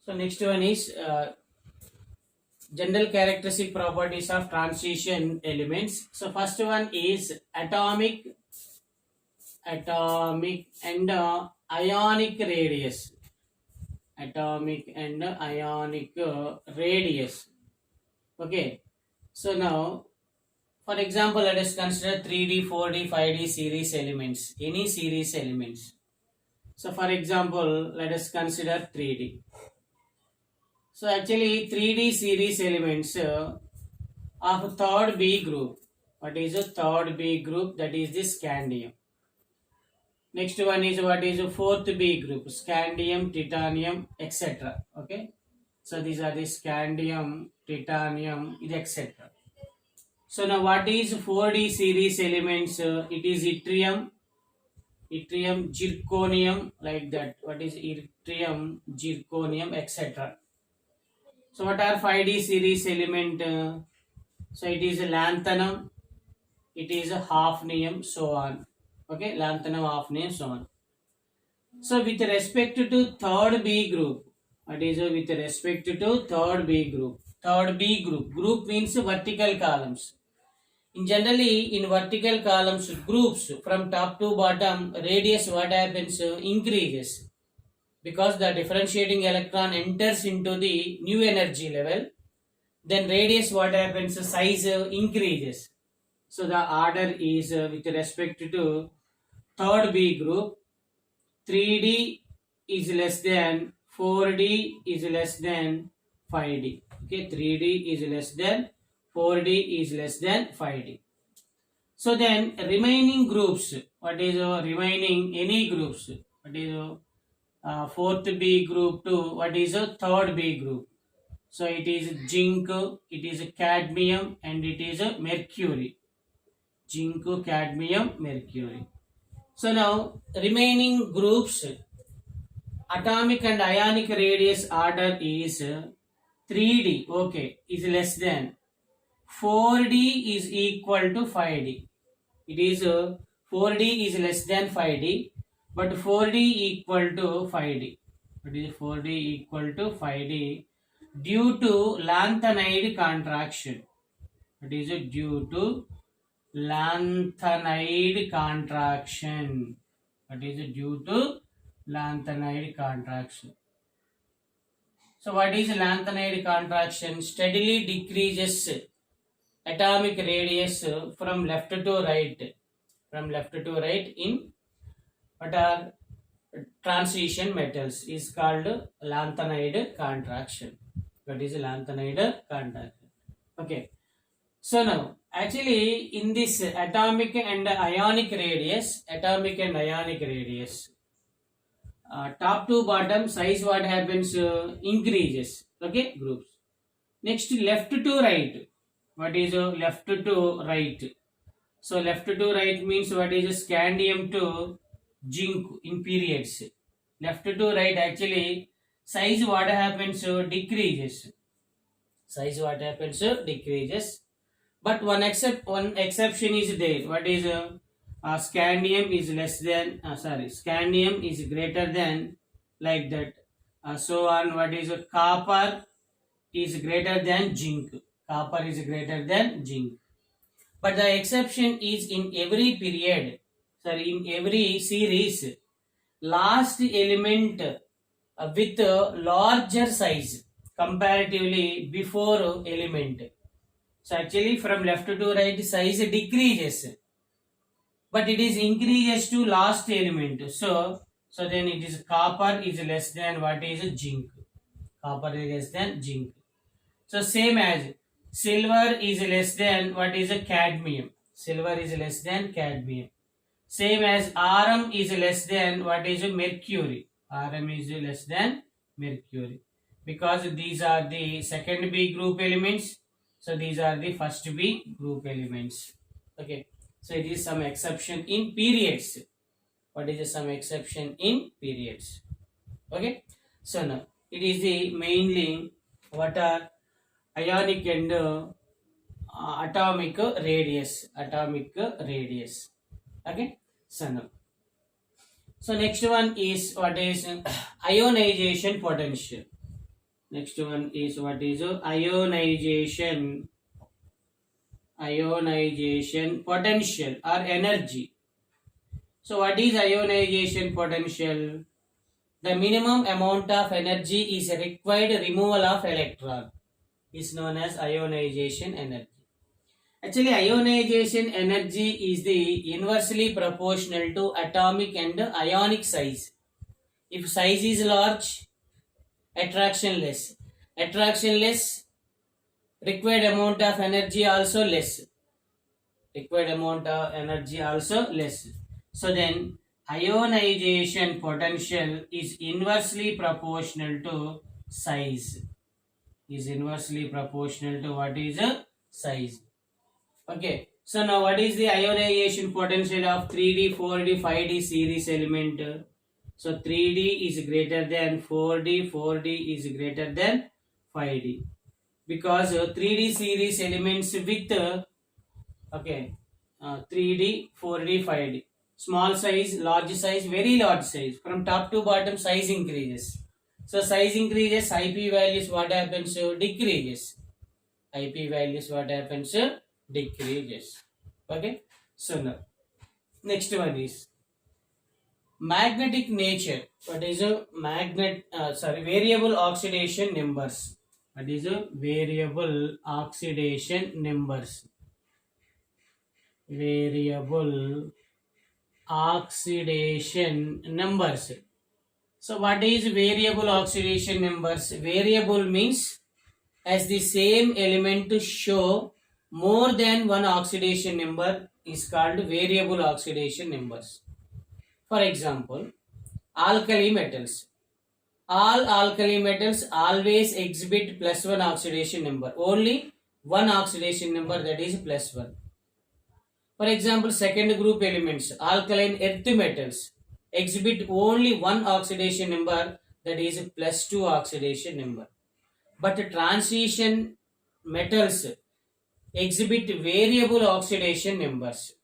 So next one is general characteristic properties of transition elements. So first one is atomic and ionic radius. Atomic and ionic radius. Okay. So now, for example, let us consider 3D, 4D, 5D series elements. Any series elements. So for example, let us consider 3D. So actually 3D series elements of third B group. What is a third B group? That is the scandium. Next one is what is a fourth B group? Scandium, titanium, etc. Okay. So these are the scandium, titanium, etc. So now what is 4D series elements? It is yttrium, zirconium, like that. What is yttrium, zirconium, etc. So what are 5D series element? So it is lanthanum, it is a hafnium, so on. Okay, lanthanum, hafnium, so on. So with respect to third B group, what is with respect to third B group? Third B group. Group means vertical columns. In generally, in vertical columns, groups from top to bottom, radius what happens increases because the differentiating electron enters into the new energy level. Then radius what happens size increases. So the order is with respect to third B group, 3D is less than 4D is less than 5D. Okay, 3D is less than 4D is less than 5D. So then remaining groups, what is remaining any groups? What is fourth B group to what is a third B group? So it is zinc, it is cadmium, and it is mercury. Zinc, cadmium, mercury. So now remaining groups, atomic and ionic radius order is 3D, okay, is less than 4D is equal to 5D. It is 4D is less than 5D, but 4D equal to 5D. It is 4D equal to 5D due to lanthanide contraction. It is due to lanthanide contraction. It is due to lanthanide contraction. So what is lanthanide contraction? Steadily decreases atomic radius from left to right. From left to right in what are transition metals is called lanthanide contraction. That is lanthanide contraction. Okay. So now actually in this atomic and ionic radius, top to bottom size what happens increases. Okay, groups. Next left to right. What is left to right? So left to right means what is scandium to zinc in periods. Left to right actually size what happens decreases. Size what happens decreases. But one exception is there. What is scandium is less than scandium is greater than, like that. So on what is copper is greater than zinc. Copper is greater than zinc. But the exception is in every period, in every series, last element with larger size comparatively before element. So actually from left to right size decreases, but it is increases to last element. So then it is copper is less than what is zinc. Copper is less than zinc. So same as silver is less than what is a cadmium. Silver is less than cadmium. Same as Rm is less than what is a mercury. Rm is less than mercury. Because these are the second B group elements. So these are the first B group elements. Okay. So it is some exception in periods. What is some exception in periods? Okay. So now it is the mainly what are ionic and atomic radius. Okay. So now, so next one is what is ionization potential. Next one is what is ionization potential or energy. So what is ionization potential? The minimum amount of energy is required removal of electron is known as ionization energy. Actually, ionization energy is the inversely proportional to atomic and ionic size. If size is large, attraction less. Attraction less, required amount of energy also less. Required amount of energy also less. So then, ionization potential is inversely proportional to size. Is inversely proportional to what is a size. Okay. So now what is the ionization potential of 3D, 4D, 5D series element? So 3D is greater than 4D, 4D is greater than 5D. Because 3D series elements with 3D, 4D, 5D. Small size, large size, very large size. From top to bottom size increases. So size increases, IP values what happens? Decreases. IP values what happens? Decreases. Okay. So now next one is magnetic nature. What is a variable oxidation numbers. What is a variable oxidation numbers? Variable oxidation numbers. So what is variable oxidation numbers? Variable means as the same element to show more than one oxidation number is called variable oxidation numbers. For example, alkali metals. All alkali metals always exhibit +1 oxidation number. Only one oxidation number, that is +1. For example, second group elements, alkaline earth metals, exhibit only one oxidation number, that is +2 oxidation number. But transition metals exhibit variable oxidation numbers.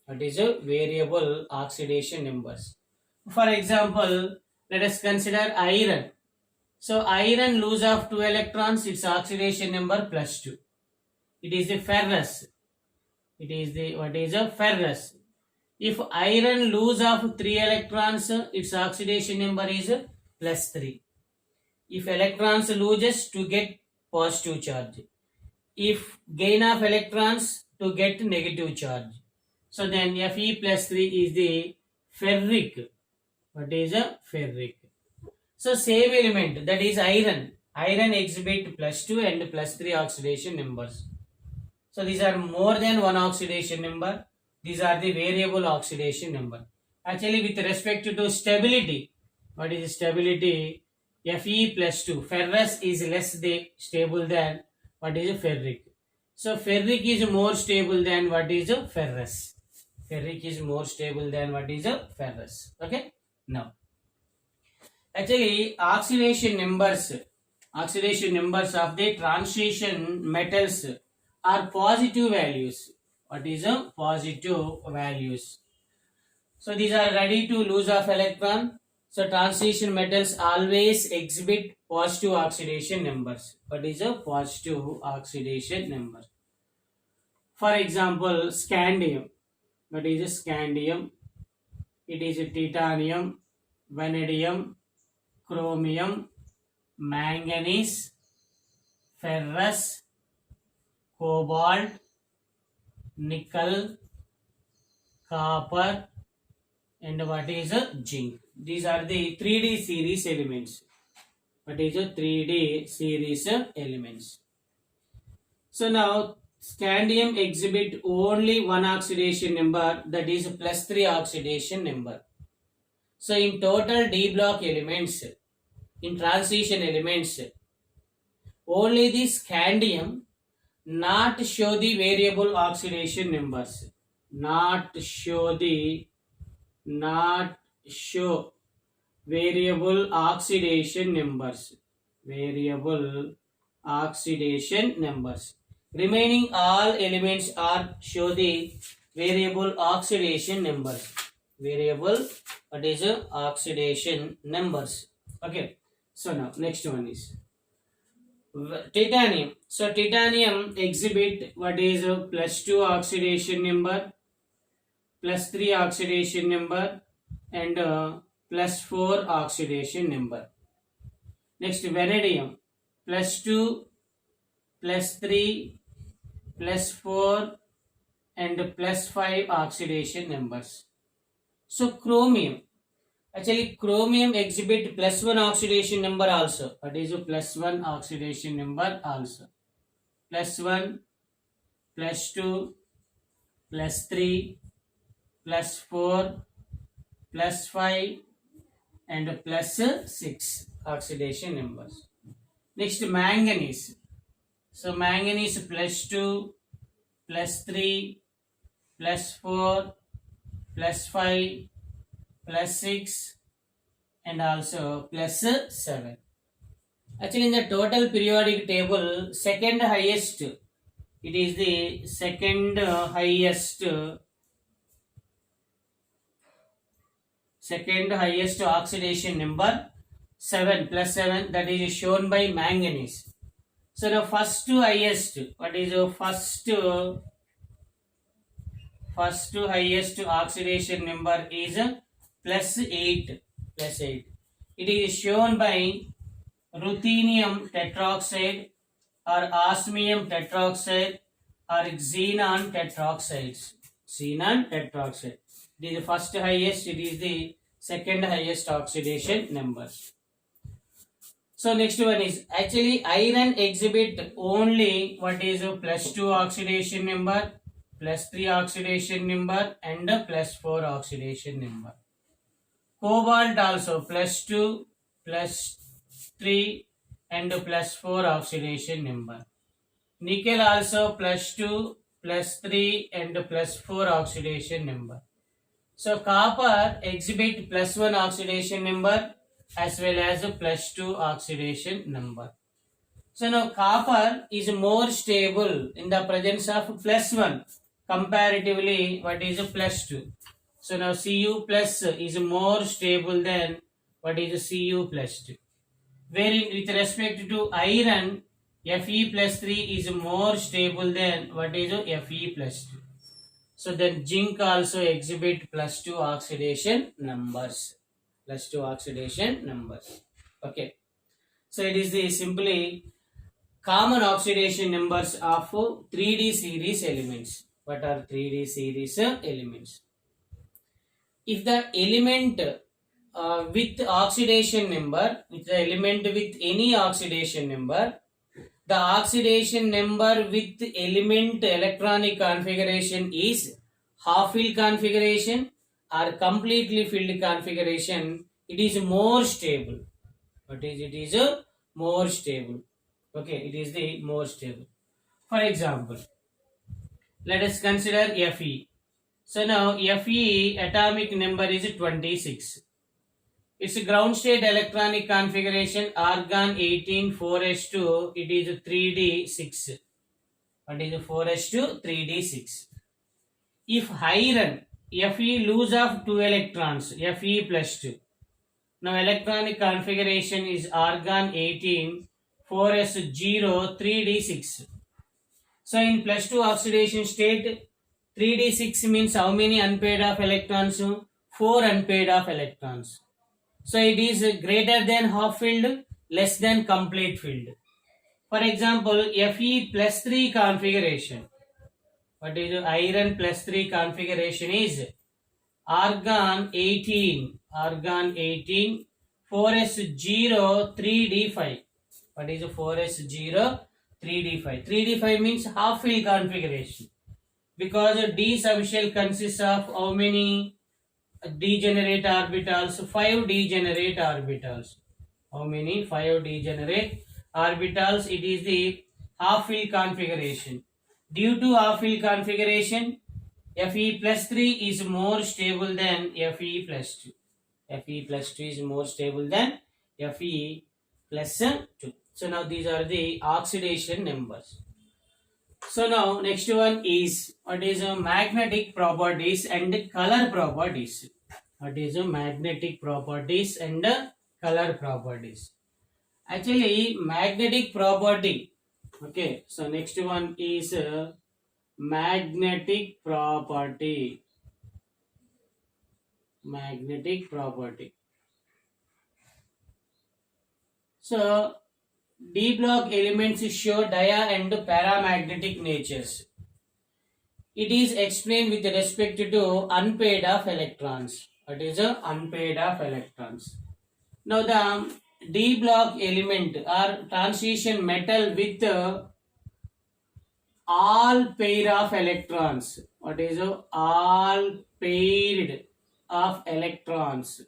What is a variable oxidation numbers? For example, let us consider iron. So iron lose of 2 electrons, its oxidation number +2. It is the ferrous. It is the what is a ferrous. If iron lose of 3 electrons, its oxidation number is +3. If electrons loses, to get positive charge. If gain of electrons, to get negative charge. So then Fe+3 is the ferric. What is a ferric? So same element, that is iron. Iron exhibit +2 and +3 oxidation numbers. So these are more than one oxidation number. These are the variable oxidation number. Actually, with respect to stability, what is stability? Fe+2. Ferrous is less stable than what is ferric. So ferric is more stable than what is ferrous. Ferric is more stable than what is ferrous. Okay. Now, actually, oxidation numbers of the transition metals are positive values. What is a positive values? So these are ready to lose of electron. So transition metals always exhibit positive oxidation numbers. What is a positive oxidation number? For example, scandium. What is a scandium? It is a titanium, vanadium, chromium, manganese, ferrous, cobalt, nickel, copper, and what is a zinc. These are the 3D series elements. What is a 3D series elements? So now scandium exhibit only one oxidation number, that is +3 oxidation number. So in total d block elements, in transition elements, only the scandium not show the variable oxidation numbers. Not show variable oxidation numbers. Variable oxidation numbers. Remaining all elements are show the variable oxidation numbers. Variable, what is oxidation numbers? Okay. So now next one is Titanium. So titanium exhibit what is +2 oxidation number, +3 oxidation number, and +4 oxidation number. Next, vanadium +2, +3, +4, and +5 oxidation numbers. So chromium. Actually, chromium exhibit +1 oxidation number also. What is a +1 oxidation number also? +1, +2, +3, +4, +5, and +6 oxidation numbers. Next, manganese. So manganese +2, +3, +4, +5, +6, and also +7. Actually, in the total periodic table, second highest, it is the second highest oxidation number, 7 +7, that is shown by manganese. So the first highest, what is the first highest oxidation number is +8. It is shown by ruthenium tetroxide or osmium tetroxide or xenon tetroxides. It is the first highest, it is the second highest oxidation number. So next one is, actually iron exhibit only what is a +2 oxidation number, +3 oxidation number, and a +4 oxidation number. Cobalt also +2, +3, and +4 oxidation number. Nickel also +2, +3, and +4 oxidation number. So copper exhibit +1 oxidation number as well as a +2 oxidation number. So now copper is more stable in the presence of +1 comparatively what is a +2. So now Cu plus is more stable than what is a Cu +2. Wherein with respect to iron, Fe+3 is more stable than what is a Fe+2. So then zinc also exhibit +2 oxidation numbers. Okay. So it is the simply common oxidation numbers of 3D series elements. What are 3D series elements? If the element with oxidation number, if the element with any oxidation number, the oxidation number with element electronic configuration is half-filled configuration or completely filled configuration, it is more stable. What is it? Is more stable. Okay, it is the more stable. For example, let us consider Fe. So now Fe atomic number is 26. Its ground state electronic configuration argon 18 4s2, it is 3d6. What is 4s2? 3d6. If iron, Fe lose of 2 electrons, Fe+2. Now electronic configuration is argon 18 4s0 3d6. So in +2 oxidation state, 3d6 means how many unpaired of electrons? 4 unpaired of electrons. So it is greater than half filled, less than complete filled. For example, Fe+3 configuration. What is iron +3 configuration is argon 18 4s0 3d5. What is 4s0 3d5? 3d5 means half filled configuration, because D subshell consists of how many degenerate orbitals? 5 degenerate orbitals. How many? 5 degenerate orbitals. It is the half filled configuration. Due to half filled configuration, Fe+3 is more stable than Fe+2. Fe+2 is more stable than Fe+2. So now these are the oxidation numbers. So now next one is what is magnetic properties and color properties. What is magnetic properties and color properties? Actually, magnetic property. Okay, so next one is magnetic property. Magnetic property. So, D block elements show dia and paramagnetic natures. It is explained with respect to unpaired of electrons. What is a unpaired of electrons? Now the D block element are transition metal with all pair of electrons. What is a all paired of electrons?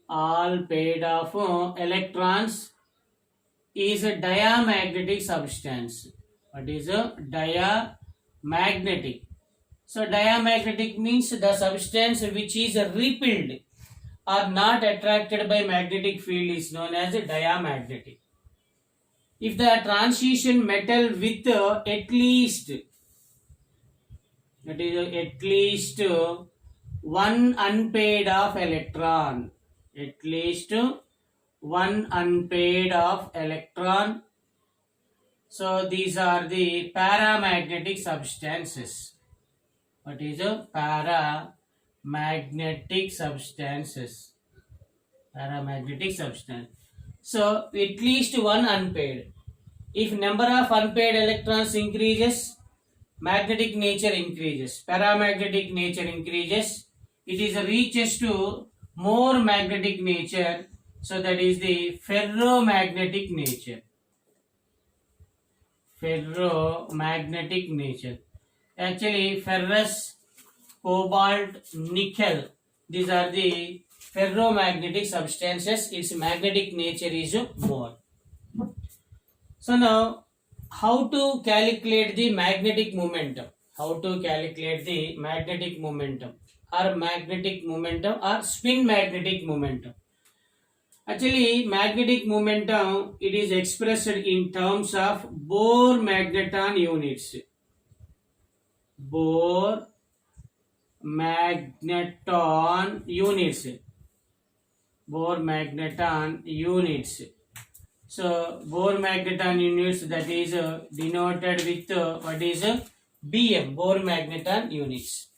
All paired of electrons is a diamagnetic substance. What is a diamagnetic? So diamagnetic means the substance which is repelled or not attracted by magnetic field is known as a diamagnetic. If the transition metal with at least, that is at least one unpaired of electron, at least one unpaired of electron. So these are the paramagnetic substances. What is a paramagnetic substances? Paramagnetic substance. So at least one unpaired. If number of unpaired electrons increases, magnetic nature increases. Paramagnetic nature increases. It is reaches to more magnetic nature. So that is the ferromagnetic nature. Ferromagnetic nature. Actually, ferrous, cobalt, nickel. These are the ferromagnetic substances. Its magnetic nature is more. So now, how to calculate the magnetic momentum? How to calculate the magnetic momentum or spin magnetic momentum? Actually, magnetic momentum, it is expressed in terms of Bohr magneton units. Bohr magneton units. Bohr magneton units. So Bohr magneton units, that is denoted with what is BM, Bohr magneton units.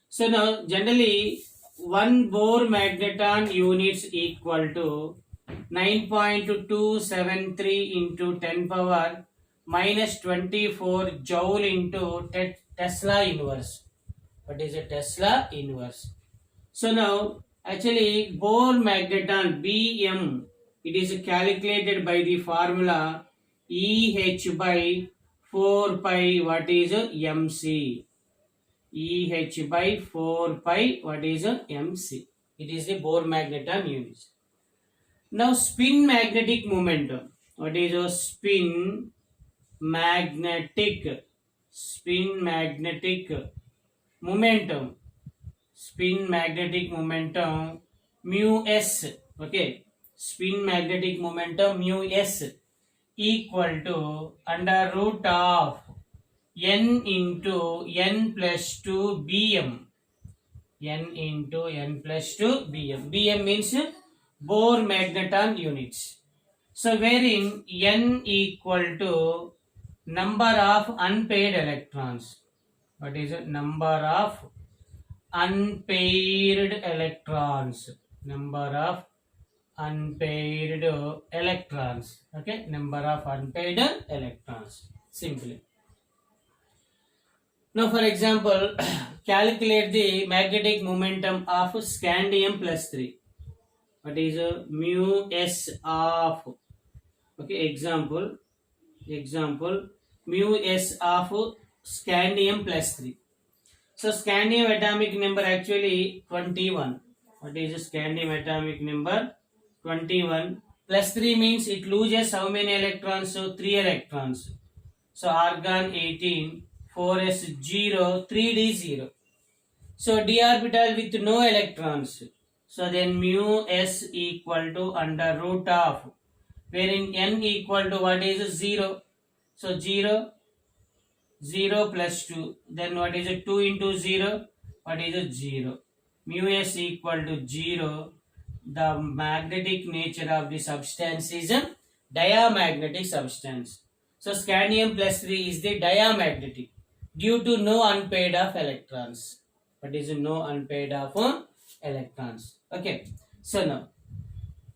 So now generally 1 Bohr magneton units equal to 9.273 into 10 power minus 24 joule into Tesla inverse. What is a Tesla inverse? So now actually Bohr magneton BM, it is calculated by the formula EH by 4 pi, what is MC. EH by 4 pi, what is MC. It is the Bohr magneton unit. Now spin magnetic momentum. What is a spin magnetic momentum? Spin magnetic momentum mu s. Okay, spin magnetic momentum mu s equal to under root of n into n plus 2 bm. N into n plus 2 bm. Bm means Bohr magneton units. So wherein n equal to number of unpaired electrons. What is it? Number of unpaired electrons. Number of unpaired electrons. Okay, number of unpaired electrons. Simply. Now, for example, calculate the magnetic momentum of scandium plus 3. What is mu s of? Okay, example mu s of scandium plus 3. So scandium atomic number actually 21. What is scandium atomic number? 21. Plus 3 means it loses how many electrons? So 3 electrons. So argon 18, 4s 0, 3d 0. So d orbital with no electrons. So then mu s equal to under root of, wherein n equal to what is 0. So 0 plus 2. Then what is it? 2 into 0? What is it? 0. Mu s equal to 0. the magnetic nature of the substance is a diamagnetic substance. So scandium plus 3 is the diamagnetic due to no unpaired of electrons. What is no unpaired of electrons? Okay. So now,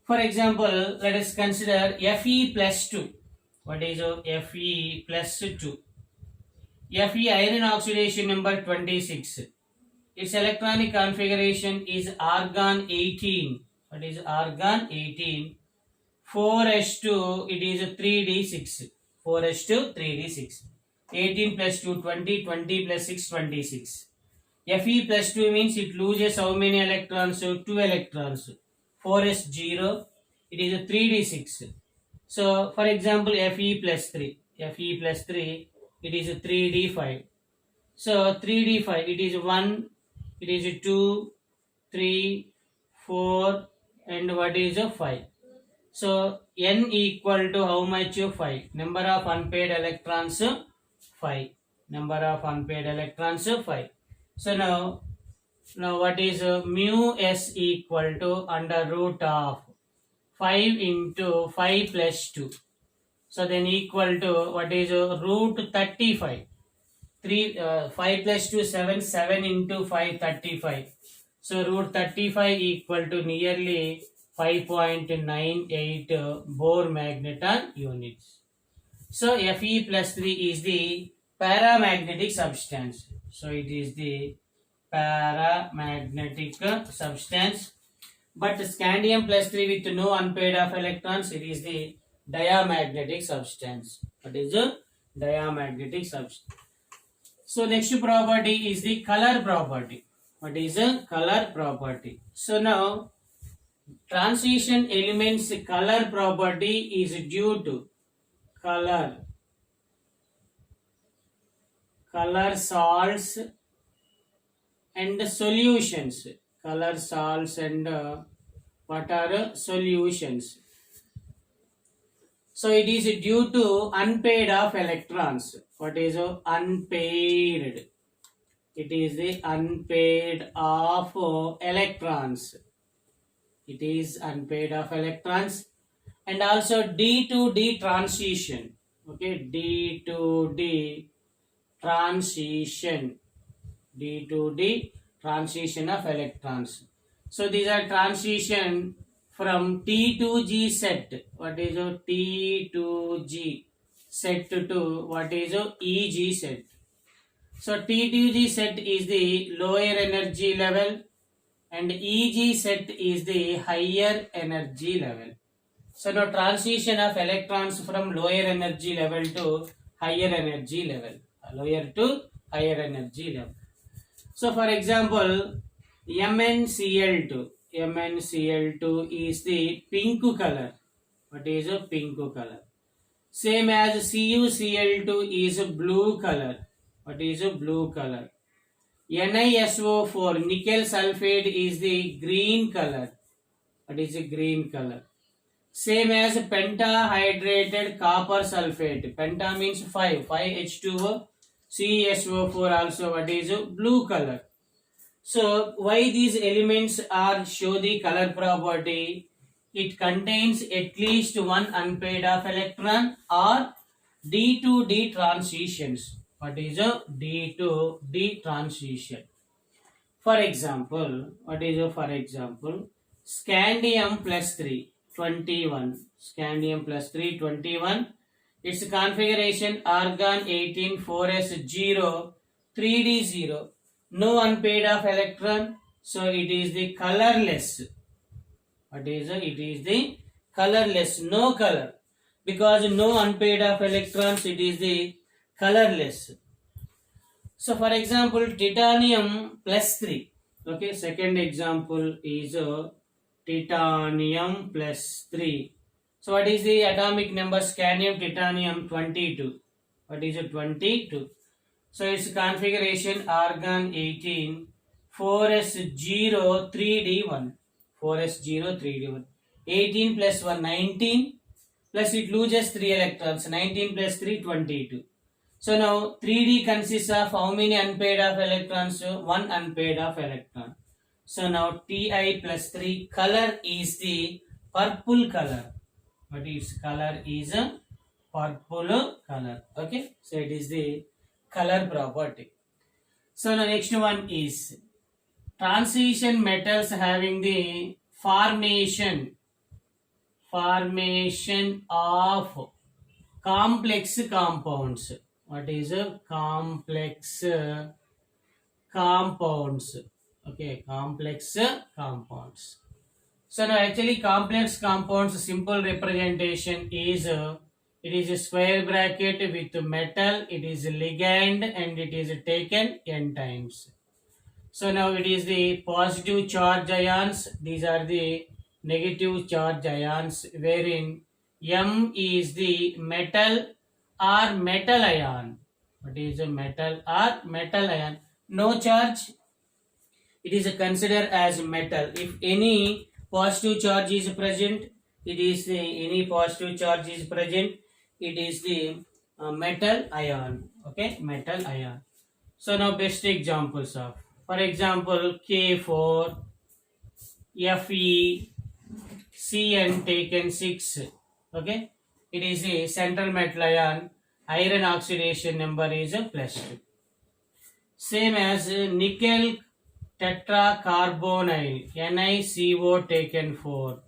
for example, let us consider Fe plus 2. What is Fe plus 2? Fe iron oxidation number 26. Its electronic configuration is argon 18. What is argon 18? 4s2, it is 3d6. 4s2, 3d6. 18 plus 2, 20. 20 plus 6, 26. Fe plus 2 means it loses how many electrons? So 2 electrons. 4s0, it is a 3d6. So for example, Fe plus 3. Fe plus 3, it is a 3d5. So 3d5, it is 1, it is 2, 3, 4, and what is a 5. So n equal to how much? 5. Number of unpaired electrons 5. Number of unpaired electrons 5. So now what is mu s equal to under root of 5 into 5 plus 2. So then equal to what is root 35. 5 plus 2, 7. 7 into 5, 35. So root 35 equal to nearly 5.98 Bohr magneton units. So Fe plus 3 is the paramagnetic substance. So it is the paramagnetic substance. But scandium plus 3 with no unpaired of electrons, it is the diamagnetic substance. What is the diamagnetic substance? So next property is the color property. What is a color property? So now transition elements color property is due to color salts and solutions. Color salts and what are solutions? So it is due to unpaired of electrons. What is unpaired? It is the unpaired of electrons. It is unpaired of electrons. And also D to D transition. Okay, D to D transition. D to D transition of electrons. So these are transition from T to G set. What is T to G set to what is EG set. So T to G set is the lower energy level and EG set is the higher energy level. So now transition of electrons from lower energy level to higher energy level. Lower to higher energy level. So for example, MnCl2. MnCl2 is the pink color. What is a pink color? Same as CuCl2 is a blue color. What is a blue color? NiSO4 nickel sulfate is the green color. What is a green color? Same as pentahydrated copper sulfate. Penta means 5. 5H2O. CSO4 also what is a blue color. So why these elements are show the color property? It contains at least one unpaired of electron or D to D transitions. What is a D to D transition? For example, what is a for example? Scandium plus 3, 21. Scandium plus 3, 21. Its configuration argon 18, 4s0, 3d0. No unpaired of electron, so it is the colorless. What is it? It is the colorless, no color. Because no unpaired of electrons, it is the colorless. So for example, titanium plus 3. Okay, second example is titanium plus 3. So what is the atomic number? Scandium, titanium 22. What is it? 22. So its configuration argon 18, 4s0, 3d1. 4s0, 3d1. 18 plus 1, 19. Plus it loses 3 electrons. 19 plus 3, 22. So now 3d consists of how many unpaired of electrons? 1 unpaired of electron. So now Ti plus 3 color is the purple color. What is color is a purple color. Okay, so it is the color property. So the next one is transition metals having the formation of complex compounds. What is a complex compounds? Okay, complex compounds. So now actually complex compounds simple representation is it is a square bracket with metal, it is a ligand and it is taken n times. So now it is the positive charge ions, these are the negative charge ions wherein M is the metal or metal ion. What is a metal or metal ion? No charge, it is considered as metal. If any positive charge is present, it is the any positive charge is present, it is the metal ion. Okay, metal ion. So now best examples of, for example, K4, Fe, Cn taken 6. Okay, it is a central metal ion. Iron oxidation number is a +2. Same as nickel tetracarbonyl, NiCO taken 4.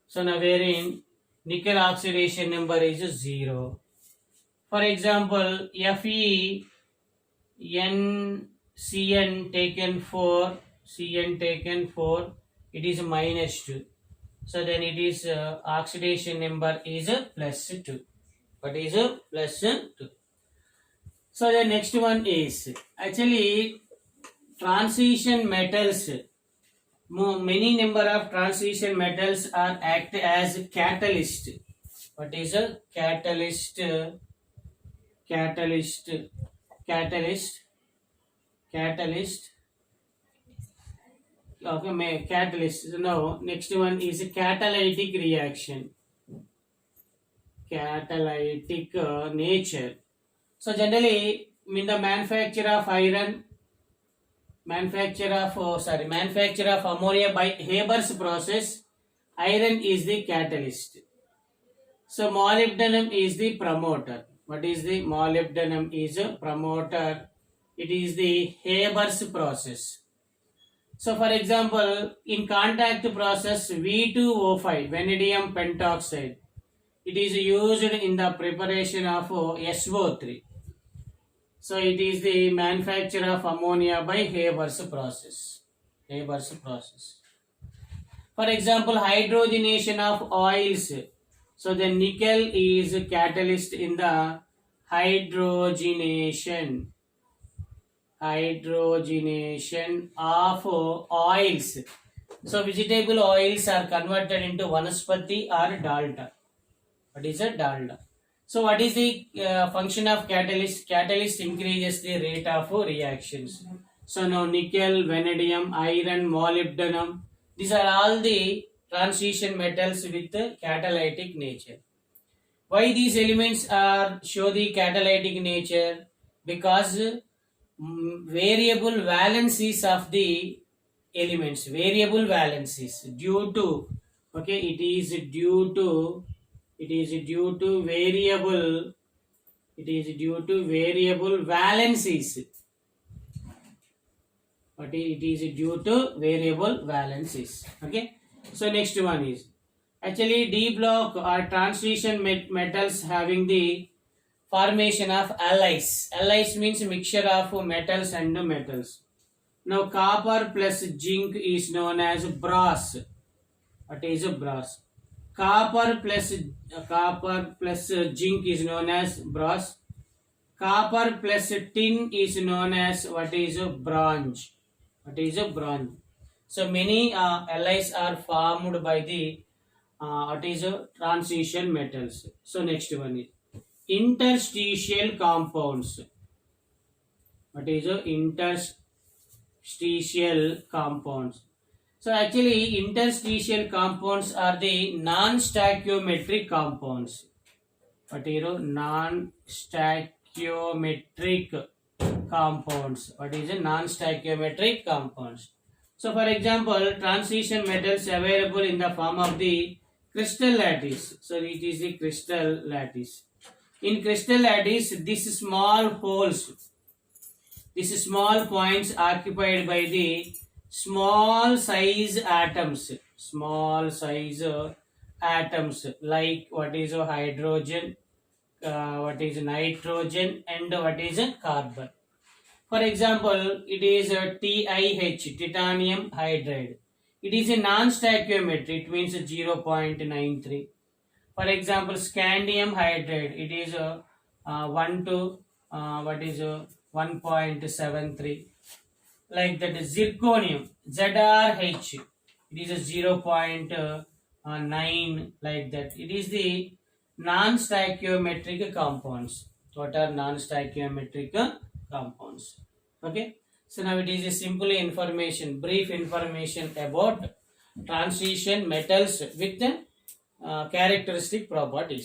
So now wherein nickel oxidation number is 0. For example, Fe NCN taken 4, Cn taken 4, it is -2. So then it is oxidation number is +2. What is +2? So the next one is actually transition metals. Many number of transition metals are act as catalyst. What is a catalyst? Catalyst. Okay, catalyst. No, next one is a catalytic reaction. Catalytic nature. So generally, in the manufacture of ammonia by Haber's process, iron is the catalyst. So molybdenum is the promoter. What is the molybdenum is a promoter? It is the Haber's process. So for example, in contact process V2O5, vanadium pentoxide, it is used in the preparation of SO3. So it is the manufacture of ammonia by Haber's process. For example, hydrogenation of oils. So the nickel is a catalyst in the hydrogenation of oils. So vegetable oils are converted into vanaspati or dalda. What is a dalda? So what is the function of catalyst? Catalyst increases the rate of reactions. So now nickel, vanadium, iron, molybdenum, these are all the transition metals with catalytic nature. Why these elements are show the catalytic nature? Because variable valencies of the elements, variable valencies due to, okay, it is due to variable valencies. But it is due to variable valencies. Okay, so next one is actually D block or transition metals having the formation of alloys. Alloys means mixture of metals and metals. Now copper plus zinc is known as brass. What is a brass? Copper plus zinc is known as brass. Copper plus tin is known as what is a bronze. What is a bronze? So many alloys are formed by the what is a transition metals. So next one is interstitial compounds. What is a interstitial compounds? So actually interstitial compounds are the non-stoichiometric compounds. What is non-stoichiometric compounds? What is a non-stoichiometric compounds? So for example, transition metals available in the form of the crystal lattice. So it is the crystal lattice. In crystal lattice, these small holes, these small points occupied by the small size atoms, like what is a hydrogen, what is nitrogen, and what is a carbon. For example, it is a TiH, titanium hydride. It is a non-stoichiometry, it means 0.93. For example, scandium hydride, it is a 1 to 1.73. Like that, zirconium, ZrH, it is a 0.9, like that. It is the non-stoichiometric compounds. What are non-stoichiometric compounds? Okay. So now it is a simple information, brief information about transition metals with characteristic properties.